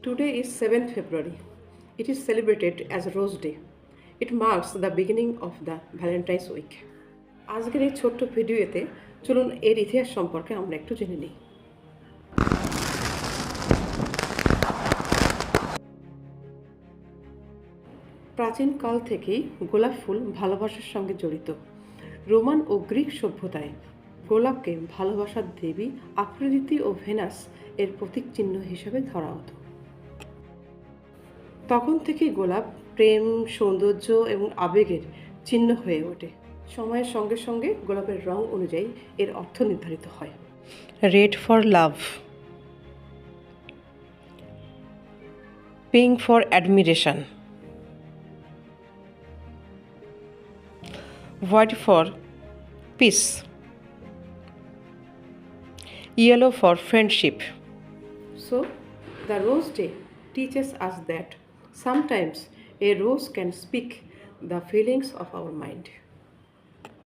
Today is 7th February. It is celebrated as Rose Day. It marks the beginning of the Valentine's Week. আজকের এই ছোট্ট ভিডিওতে চলুন এর ইতিহাস সম্পর্কে আমরা একটু জেনে নিই। প্রাচীনকাল থেকেই গোলাপ ফুল ভালোবাসার সঙ্গে জড়িত। রোমান ও গ্রিক সভ্যতায় গোলাপকে ভালোবাসার দেবী আফ্রোদিতি ও ভেনাস এর প্রতীক চিহ্ন হিসেবে ধরা হতো। তখন থেকেই গোলাপ প্রেম, সৌন্দর্য এবং আবেগের চিহ্ন হয়ে ওঠে। সময়ের সঙ্গে সঙ্গে গোলাপের রং অনুযায়ী এর অর্থ নির্ধারিত হয়। Red for love, pink for admiration, white for piece, yellow for friendship. So, the Rose Day teaches us that sometimes a rose can speak the feelings of our mind.